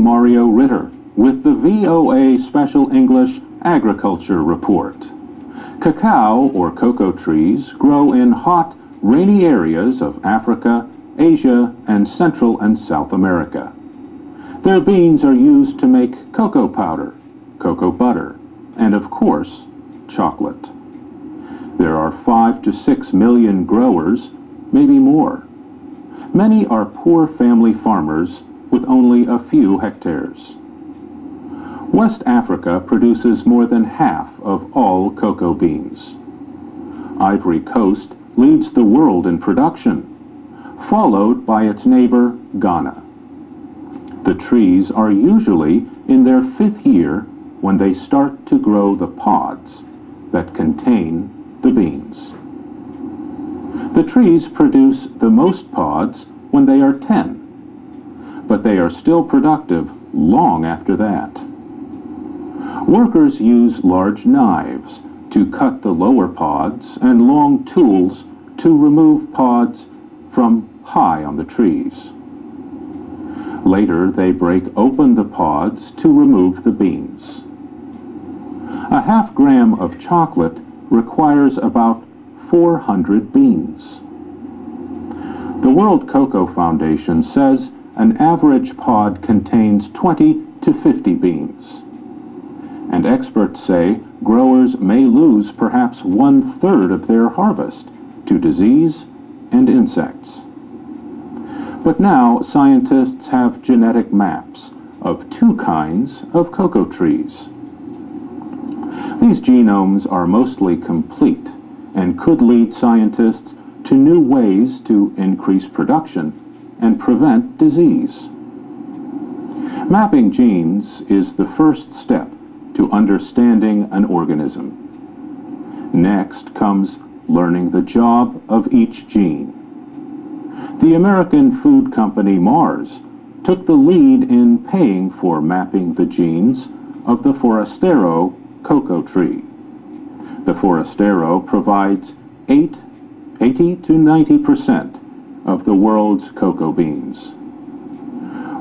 Mario Ritter with the VOA Special English Agriculture Report. Cacao, or cocoa trees, grow in hot, rainy areas of Africa, Asia, and Central and South America. Their beans are used to make cocoa powder, cocoa butter, and of course, chocolate. There are 5 to 6 million growers, maybe more. Many are poor family farmers with only a few hectares. West Africa produces more than half of all cocoa beans. Ivory Coast leads the world in production, followed by its neighbor, Ghana. The trees are usually in their 5th year when they start to grow the pods that contain the beans. The trees produce the most pods when they are 10, but they are still productive long after that. Workers use large knives to cut the lower pods and long tools to remove pods from high on the trees. Later, they break open the pods to remove the beans. A half gram of chocolate requires about 400 beans. The World Cocoa Foundation says an average pod contains 20 to 50 beans. And experts say growers may lose perhaps 1/3 of their harvest to disease and insects. But now scientists have genetic maps of 2 kinds of cocoa trees. These genomes are mostly complete and could lead scientists to new ways to increase production and prevent disease. Mapping genes is the first step to understanding an organism. Next comes learning the job of each gene. The American food company Mars took the lead in paying for mapping the genes of the Forastero cocoa tree. The Forastero provides 80 to 90% of the world's cocoa beans.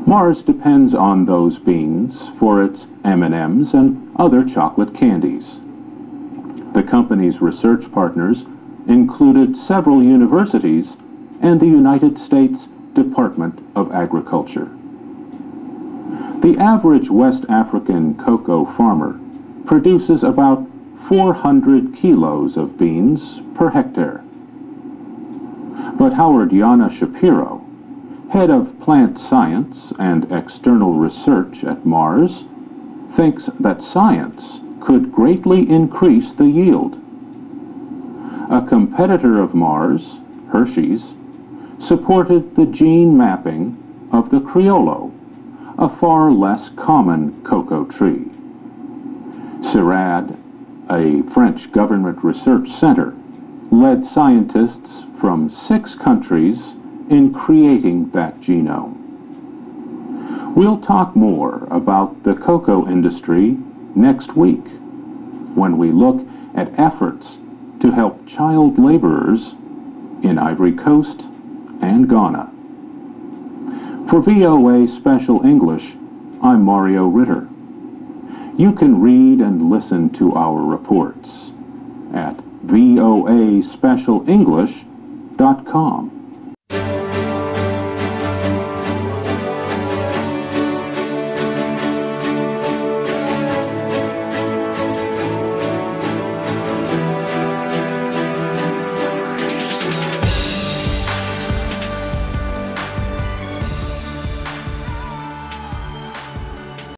Mars depends on those beans for its M&Ms and other chocolate candies. The company's research partners included several universities and the United States Department of Agriculture. The average West African cocoa farmer produces about 400 kilos of beans per hectare. But Howard Yana Shapiro, head of plant science and external research at Mars, thinks that science could greatly increase the yield. A competitor of Mars, Hershey's, supported the gene mapping of the Criollo, a far less common cocoa tree. CIRAD, a French government research center, led scientists from 6 countries in creating that genome. We'll talk more about the cocoa industry next week when we look at efforts to help child laborers in Ivory Coast and Ghana. For VOA Special English, I'm Mario Ritter. You can read and listen to our reports at voaspecialenglish.com.